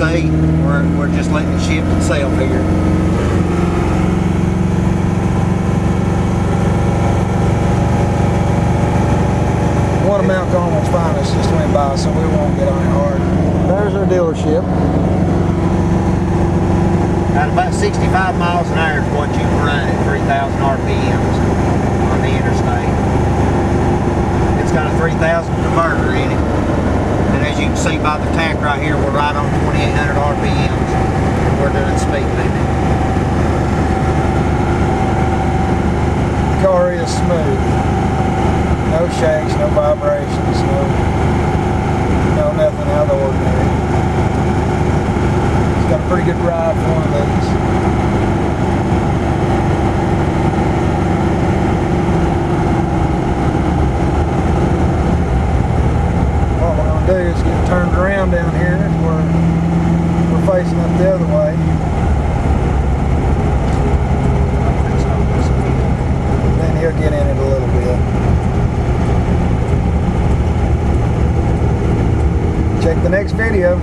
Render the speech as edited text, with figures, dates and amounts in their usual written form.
see. We're just letting it ship itself here. One of Mount Carmel's finest just went by, so we won't get on it hard. There's our dealership. At about 65 miles an hour is what you can run at 3,000 RPMs on the interstate. It's got a 3,000 converter in it. And as you can see by the tach right here, we're right on 2,800 RPMs. We're doing speed limit. The car is smooth. No shakes, no vibrations, no nothing out of the ordinary. It's got a pretty good ride for one of these. What we're going to do is get turned around down here. We're facing up the other way. Then he'll get in it a little bit. Check the next video.